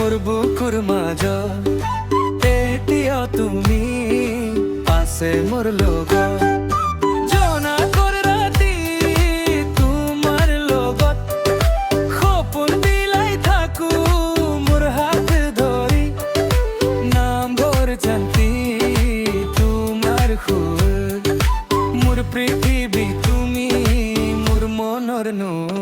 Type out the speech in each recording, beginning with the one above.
মোর বুকুর মাঝ এতিয়া তুমি আছে মোর লগত জনা কর রাতি তোমার লগত সপোন বিলাই থাকো মোর হাত ধরি নাম ভোর জানতি তোমার সুর মোর পৃথিবী তুমি মোর মনৰ নূর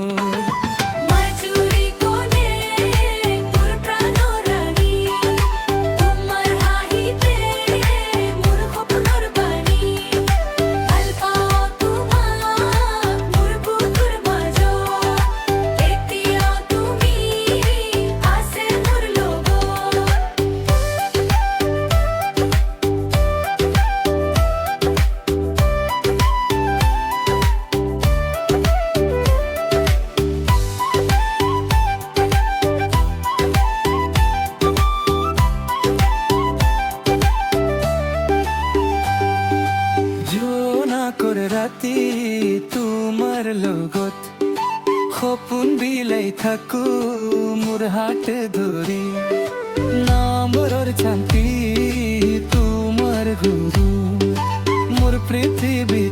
রাতি তোমার লগত সপোন বিলাই থাকো মোর হাত ধরি নামৰৰ শান্তি তোমাৰ গুৰু মোর পৃথিবী।